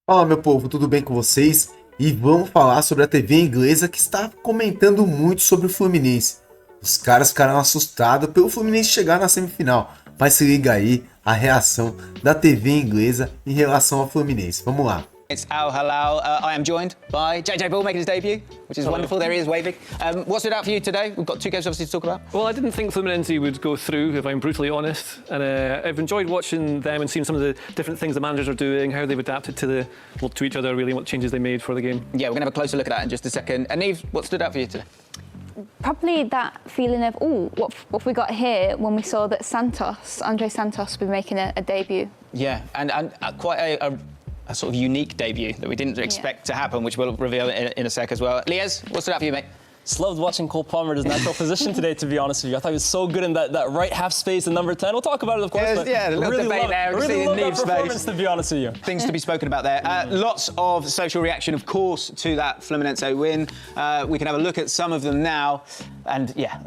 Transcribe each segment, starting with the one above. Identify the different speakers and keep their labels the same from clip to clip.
Speaker 1: Fala, meu povo, tudo bem com vocês? E vamos falar sobre a TV inglesa que está comentando muito sobre o Fluminense. Os caras ficaram assustados pelo Fluminense chegar na semifinal, mas se liga aí a reação da TV inglesa em relação ao Fluminense. Vamos lá.
Speaker 2: It's Al Halal. I am joined by JJ Bull making his debut, which is wonderful. There he is waving. What stood out for you today? We've got two games obviously to talk about.
Speaker 3: Well, I didn't think Fluminense would go through, if I'm brutally honest. And I've enjoyed watching them and seeing some of the different things the managers are doing, how they've adapted to each other, really, what changes they made for the game.
Speaker 2: Yeah, we're going to have a closer look at that in just a second. And Neve, what stood out for you today?
Speaker 4: Probably that feeling of, what have we got here when we saw that Andre Santos, be making a debut.
Speaker 2: Yeah, and quite a sort of unique debut that we didn't expect to happen, which we'll reveal in a sec as well. Liez, what stood out for you, mate?
Speaker 5: Just loved watching Cole Palmer in his natural position today, to be honest with you. I thought he was so good in that right half space in number 10. We'll talk about it, of course.
Speaker 2: Yeah, a little
Speaker 5: really
Speaker 2: debate there.
Speaker 5: I really love that performance,
Speaker 2: space.
Speaker 5: to be honest with you.
Speaker 2: Things to be spoken about there. Lots of social reaction, of course, to that Fluminense win. We can have a look at some of them now. And yeah,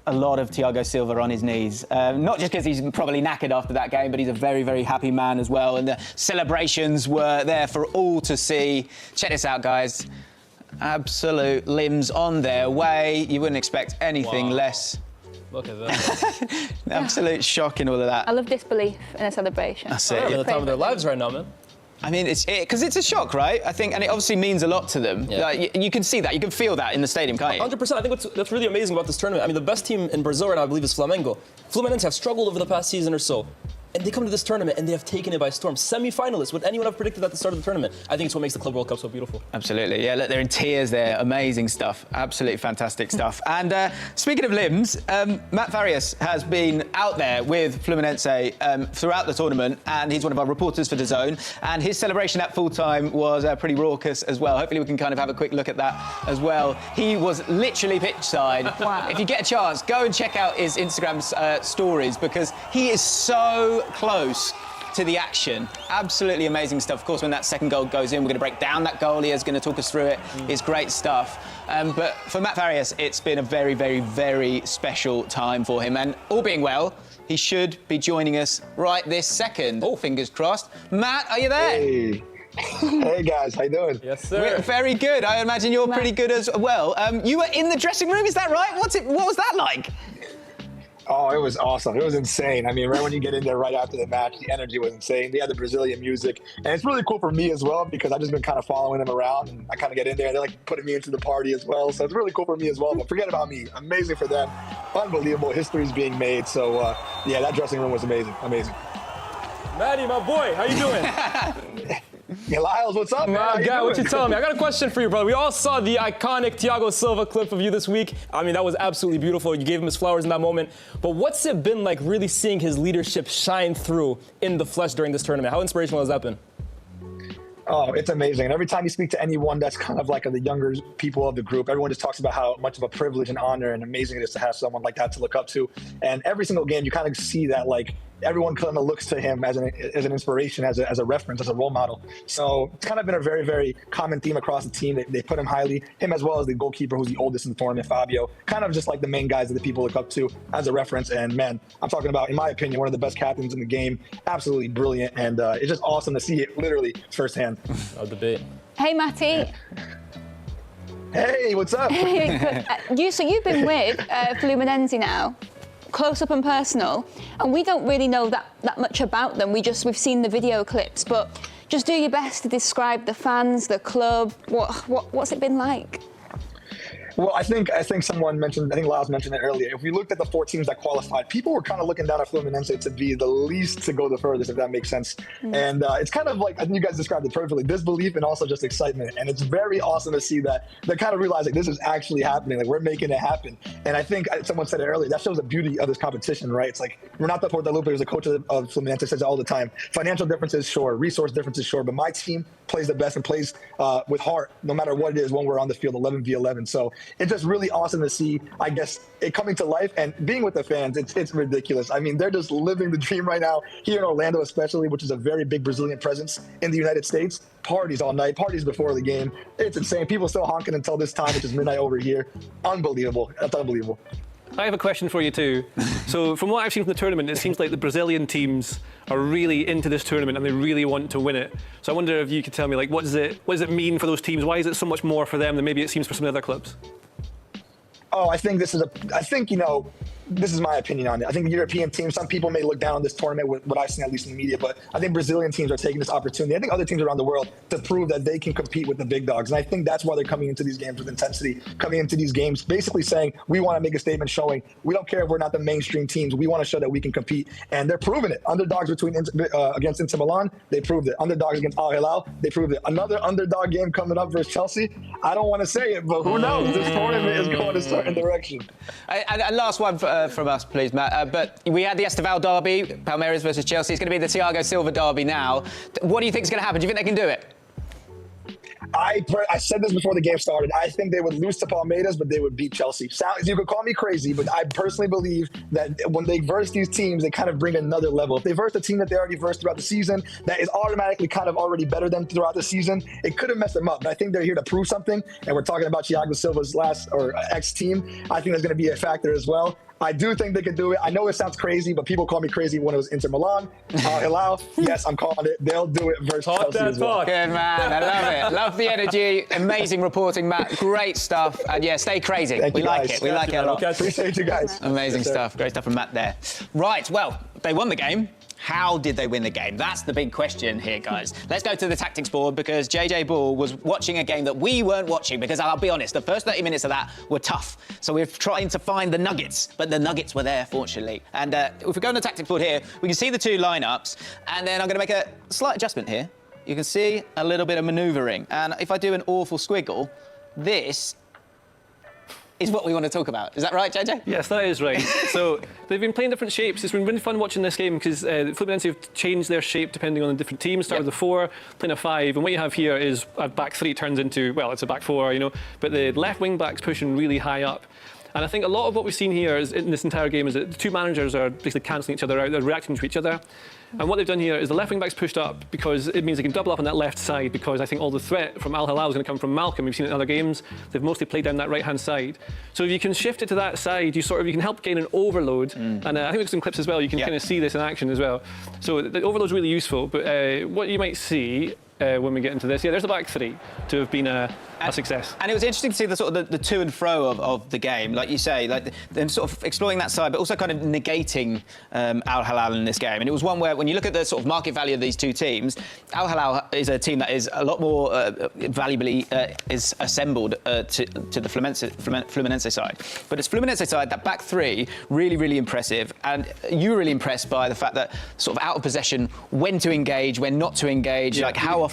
Speaker 2: a lot of Thiago Silva on his knees. Not just because he's probably knackered after that game, but he's a very, very happy man as well. And the celebrations were there for all to see. Check this out, guys. Absolute limbs on their way. You wouldn't expect anything less.
Speaker 5: Look at that.
Speaker 2: Absolute shock in all of that.
Speaker 4: I love disbelief in a celebration.
Speaker 2: That's
Speaker 5: They're
Speaker 2: it.
Speaker 5: at the time of their lives right now, man.
Speaker 2: I mean, because it's a shock, right? I think, and it obviously means a lot to them.
Speaker 5: Yeah.
Speaker 2: Like, you can see that, you can feel that in the stadium, can't you?
Speaker 5: 100%. I think that's really amazing about this tournament. I mean, the best team in Brazil right now, I believe, is Flamengo. Fluminense have struggled over the past season or so. And they come to this tournament and they have taken it by storm. Semi-finalists. Would anyone have predicted at the start of the tournament? I think it's what makes the Club World Cup so beautiful.
Speaker 2: Absolutely. Yeah, look, they're in tears there. Amazing stuff. Absolutely fantastic stuff. And speaking of limbs, Matt Farias has been out there with Fluminense throughout the tournament, and he's one of our reporters for DAZN. And his celebration at full time was pretty raucous as well. Hopefully we can kind of have a quick look at that as well. He was literally pitch side.
Speaker 4: Wow.
Speaker 2: If you get a chance, go and check out his Instagram stories, because he is so close to the action. Absolutely amazing stuff. Of course, when that second goal goes in, we're going to break down that goal. He is going to talk us through it. It's great stuff. But for Matt Farias, it's been a very, very, very special time for him. And all being well, he should be joining us right this second. All fingers crossed. Matt, are you there?
Speaker 6: Hey. Hey guys, how you doing?
Speaker 5: Yes, sir.
Speaker 2: We're very good. I imagine you're pretty good as well. You were in the dressing room, is that right? What was that like?
Speaker 6: Oh, it was awesome. It was insane. I mean, right when you get in there right after the match, the energy was insane. They had the Brazilian music. And it's really cool for me as well, because I've just been kind of following them around, and I kind of get in there. They're like putting me into the party as well. So it's really cool for me as well. But forget about me. Amazing for them. Unbelievable. History's being made. So, yeah, that dressing room was amazing. Amazing.
Speaker 5: Maddie, my boy, how you doing?
Speaker 6: Yeah, Lyles, what's up, man?
Speaker 5: My guy, what you telling me? I got a question for you, brother. We all saw the iconic Thiago Silva clip of you this week. I mean, that was absolutely beautiful. You gave him his flowers in that moment. But what's it been like really seeing his leadership shine through in the flesh during this tournament? How inspirational has that been?
Speaker 6: Oh, it's amazing. And every time you speak to anyone that's kind of like the younger people of the group, everyone just talks about how much of a privilege and honor and amazing it is to have someone like that to look up to. And every single game, you kind of see that, like, everyone kind of looks to him as an inspiration, as a reference, as a role model. So it's kind of been a very, very common theme across the team. They put him highly, him as well as the goalkeeper, who's the oldest in the tournament, Fabio. Kind of just like the main guys that the people look up to as a reference. And man, I'm talking about, in my opinion, one of the best captains in the game. Absolutely brilliant. And it's just awesome to see it literally firsthand.
Speaker 5: No debate.
Speaker 4: Hey, Matty.
Speaker 6: Hey, what's up?
Speaker 4: So you've been with Fluminense now, close up and personal, and we don't really know that much about them. We've seen the video clips, but just do your best to describe the fans, the club. What's it been like?
Speaker 6: Well, I think someone mentioned, I think Lyles mentioned it earlier. If we looked at the 4 teams that qualified, people were kind of looking down at Fluminense to be the least to go the furthest, if that makes sense. And it's kind of like, I think you guys described it perfectly, disbelief and also just excitement. And it's very awesome to see that they kind of realize, like, this is actually happening. Like, we're making it happen. And I think someone said it earlier, that shows the beauty of this competition, right? It's like, Renato Portaluppi, who's the coach of Fluminense, says it all the time. Financial differences, sure. Resource differences, sure. But my team plays the best and plays with heart, no matter what it is when we're on the field, 11v11. So it's just really awesome to see, I guess, it coming to life and being with the fans. It's ridiculous. I mean, they're just living the dream right now here in Orlando, especially, which is a very big Brazilian presence in the United States. Parties all night, parties before the game. It's insane. People still honking until this time, which is midnight over here. Unbelievable. That's unbelievable.
Speaker 3: I have a question for you too. So from what I've seen from the tournament, it seems like the Brazilian teams are really into this tournament and they really want to win it. So I wonder if you could tell me, like, what does it mean for those teams? Why is it so much more for them than maybe it seems for some other clubs?
Speaker 6: Oh, I think this is my opinion on it. I think the European teams, some people may look down on this tournament with what I've seen, at least in the media, but I think Brazilian teams are taking this opportunity. I think other teams around the world to prove that they can compete with the big dogs. And I think that's why they're coming into these games with intensity, coming into these games, basically saying, we want to make a statement showing we don't care if we're not the mainstream teams. We want to show that we can compete. And they're proving it. Underdogs against Inter Milan, they proved it. Underdogs against Al Hilal, they proved it. Another underdog game coming up versus Chelsea. I don't want to say it, but who knows? This tournament is going a certain direction.
Speaker 2: And last one from us, please, Matt. But we had the Estaval derby, Palmeiras versus Chelsea. It's going to be the Thiago Silva derby now. What do you think is going to happen? Do you think they can do it?
Speaker 6: I said this before the game started. I think they would lose to Palmeiras, but they would beat Chelsea. You could call me crazy, but I personally believe that when they verse these teams, they kind of bring another level. If they verse a team that they already versed throughout the season, that is automatically kind of already better than throughout the season, it could have messed them up. But I think they're here to prove something, and we're talking about Thiago Silva's ex-team. I think that's going to be a factor as well. I do think they could do it. I know it sounds crazy, but people call me crazy when it was Inter Milan, Al Hilal. Yes, I'm calling it. They'll do it versus Chelsea as well.
Speaker 2: Good man, I love it. Love the energy. Amazing reporting, Matt. Great stuff. And yeah, stay crazy.
Speaker 6: Thank
Speaker 2: we
Speaker 6: you
Speaker 2: like
Speaker 6: guys.
Speaker 2: it. We like it a lot.
Speaker 6: Appreciate you guys.
Speaker 2: Amazing
Speaker 6: Yes,
Speaker 2: stuff. Great stuff from Matt there. Right, well, they won the game. How did they win the game? That's the big question here, guys. Let's go to the tactics board because JJ Ball was watching a game that we weren't watching because I'll be honest, the first 30 minutes of that were tough. So we're trying to find the nuggets, but the nuggets were there, fortunately. And if we go on the tactics board here, we can see the two lineups, and then I'm going to make a slight adjustment here. You can see a little bit of manoeuvring. And if I do an awful squiggle, this is what we want to talk about. Is that right, JJ?
Speaker 3: Yes, that is right. So they've been playing different shapes. It's been really fun watching this game because Fluminense have changed their shape depending on the different teams. Start with a 4, playing a 5, and what you have here is a back 3 turns into, well, it's a back 4, you know, but the left wing back's pushing really high up. And I think a lot of what we've seen here is, in this entire game is that the two managers are basically cancelling each other out, they're reacting to each other. And what they've done here is the left wing back's pushed up because it means they can double up on that left side because I think all the threat from Al Hilal is going to come from Malcolm. We've seen it in other games. They've mostly played down that right-hand side. So if you can shift it to that side, you can help gain an overload. And I think there's some clips as well. You can kind of see this in action as well. So the overload's really useful. But what you might see when we get into this, there's the back 3 to have been a success.
Speaker 2: And it was interesting to see the sort of the to and fro of the game, like you say, like them sort of exploring that side, but also kind of negating Al Hilal in this game. And it was one where, when you look at the sort of market value of these two teams, Al Hilal is a team that is a lot more valuably is assembled to the Fluminense side. But it's Fluminense side, that back 3, really, really impressive. And you were really impressed by the fact that sort of out of possession, when to engage, when not to engage, like how often.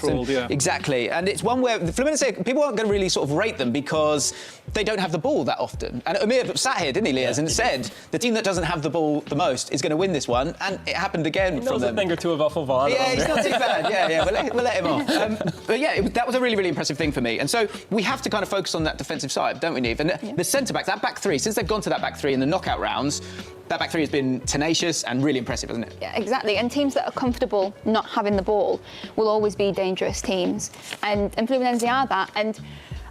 Speaker 2: Exactly. And it's one where the Fluminense, people aren't going to really sort of rate them because they don't have the ball that often. And Amir sat here, didn't he, Liaz, and said the team that doesn't have the ball the most is going to win this one, and it happened again from them.
Speaker 5: A thing or two about Fovan.
Speaker 2: Yeah, it's not too bad. Yeah, we'll let him off. But yeah, that was a really, really impressive thing for me. And so we have to kind of focus on that defensive side, don't we, Neve? And the centre-backs, that back 3, since they've gone to that back 3 in the knockout rounds, that back 3 has been tenacious and really impressive, hasn't it?
Speaker 4: Yeah, exactly. And teams that are comfortable not having the ball will always be dangerous teams. And Fluminense are that. And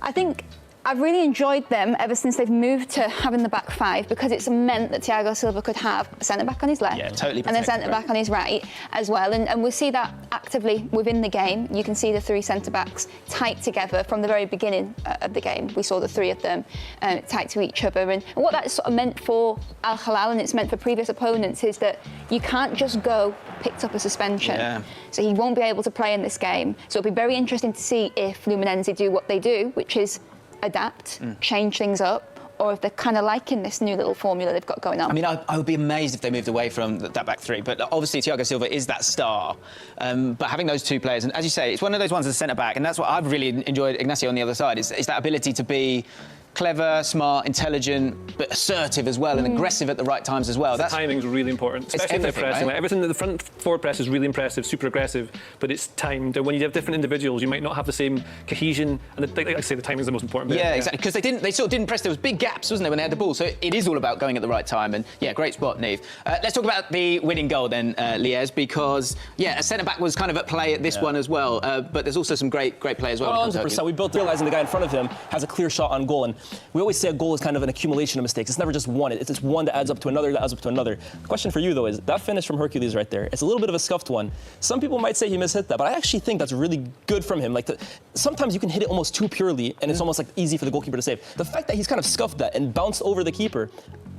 Speaker 4: I think I've really enjoyed them ever since they've moved to having the back 5 because it's meant that Thiago Silva could have a centre-back on his left and a centre-back on his right as well. And we'll see that actively within the game. You can see the 3 centre-backs tight together from the very beginning of the game. We saw the 3 of them tight to each other. And what that's sort of meant for Al Hilal and it's meant for previous opponents is that you can't just go picked up a suspension. Yeah. So he won't be able to play in this game. So it'll be very interesting to see if Fluminense do what they do, which is adapt, change things up, or if they're kind of liking this new little formula they've got going on.
Speaker 2: I mean, I would be amazed if they moved away from that back 3, but obviously Thiago Silva is that star. But having those 2 players, and as you say, it's one of those ones as a centre-back, and that's what I've really enjoyed Ignacio on the other side, is that ability to be clever, smart, intelligent, but assertive as well, and aggressive at the right times as well.
Speaker 3: The timing's really important, especially in their pressing.
Speaker 2: Right?
Speaker 3: Like, everything in the front forward press is really impressive, super aggressive, but it's timed. And when you have different individuals, you might not have the same cohesion. And like I say, the timing's the most important bit.
Speaker 2: Yeah, exactly. Because they sort of didn't press. There was big gaps, wasn't there, when they had the ball? So it is all about going at the right time. And yeah, great spot, Neve. Let's talk about the winning goal then, Liaz, because a centre back was kind of at play at this one as well. But there's also some great play as well.
Speaker 5: 100%. We built realizing the guy in front of him has a clear shot on goal, and we always say a goal is kind of an accumulation of mistakes. It's never just one. It's one that adds up to another, that adds up to another. The question for you, though, is that finish from Hercules right there, it's a little bit of a scuffed one. Some people might say he mishit that, but I actually think that's really good from him. Like, sometimes you can hit it almost too purely, and it's almost like easy for the goalkeeper to save. The fact that he's kind of scuffed that and bounced over the keeper,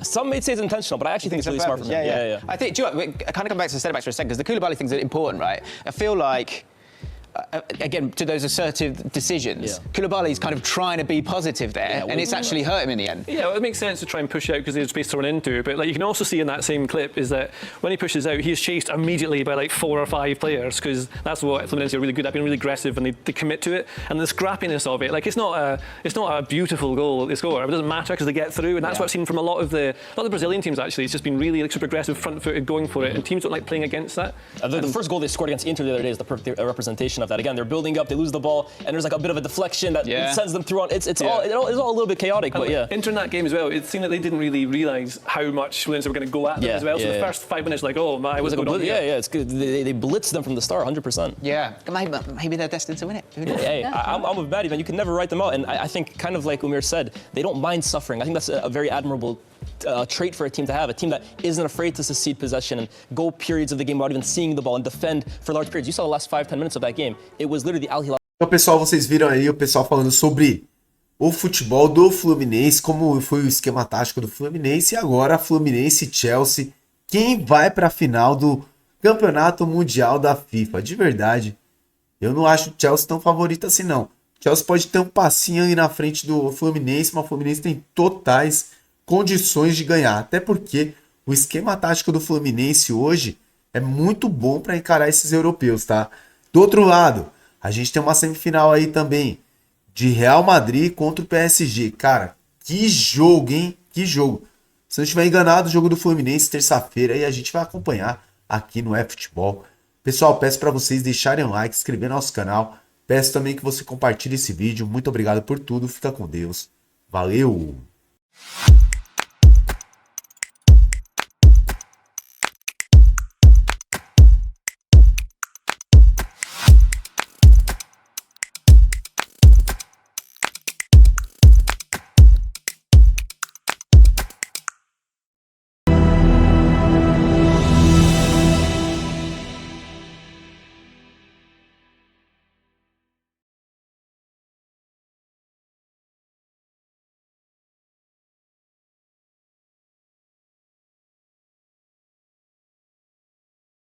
Speaker 5: some may say it's intentional, but I actually think it's really smart from him.
Speaker 2: Yeah. I think, do you know what, I kind of come back to the centre backs for a second, because the Koulibaly thing's important, right? I feel like, again, to those assertive decisions, Koulibaly's kind of trying to be positive there, and it's actually hurt him in the end.
Speaker 3: Yeah, well, it makes sense to try and push out because there's space to run into, but like you can also see in that same clip is that when he pushes out, he's chased immediately by like 4 or 5 players, because that's what Fluminense are really good at, being really aggressive, and they commit to it, and the scrappiness of it, like it's not a beautiful goal they score, it doesn't matter because they get through, and that's what I've seen from a lot of the Brazilian teams actually. It's just been really like super aggressive, front-footed, going for it, and teams don't like playing against that.
Speaker 5: The first goal they scored against Inter the other day is the perfect representation of that. Again, they're building up, they lose the ball, and there's like a bit of a deflection that sends them through on. It's all a little bit chaotic, but
Speaker 3: Inter in that game as well, it seemed that they didn't really realise how much Fluminense were going to go at them as well. So the first 5 minutes, like, oh my, what's going on?
Speaker 5: It's good. They blitzed them from the start, 100%.
Speaker 2: Yeah, maybe they're destined to win it. Who knows?
Speaker 5: I'm with Maddie, man. You can never write them out, and I think, kind of like Umir said, they don't mind suffering. I think that's a very admirable trait for a team to have, a team that isn't afraid to secede possession and go periods of the game without even seeing the ball and defend for large periods. You saw the last 5-10 minutes of that game. It was literally the Al Hilal.
Speaker 1: Então, pessoal, vocês viram aí o pessoal falando sobre o futebol do Fluminense, como foi o esquema tático do Fluminense, e agora Fluminense e Chelsea, quem vai para a final do Campeonato Mundial da FIFA. De verdade, eu não acho o Chelsea tão favorito assim, não. O Chelsea pode ter um passinho aí na frente do Fluminense, mas o Fluminense tem totais condições de ganhar, até porque o esquema tático do Fluminense hoje é muito bom para encarar esses europeus, tá? Do outro lado, a gente tem uma semifinal aí também de Real Madrid contra o PSG. Cara, que jogo, hein? Que jogo. Se eu não estiver enganado, o jogo do Fluminense terça-feira e a gente vai acompanhar aqui no Futebol. Pessoal, peço para vocês deixarem um like, se inscrever no nosso canal. Peço também que você compartilhe esse vídeo. Muito obrigado por tudo. Fica com Deus. Valeu!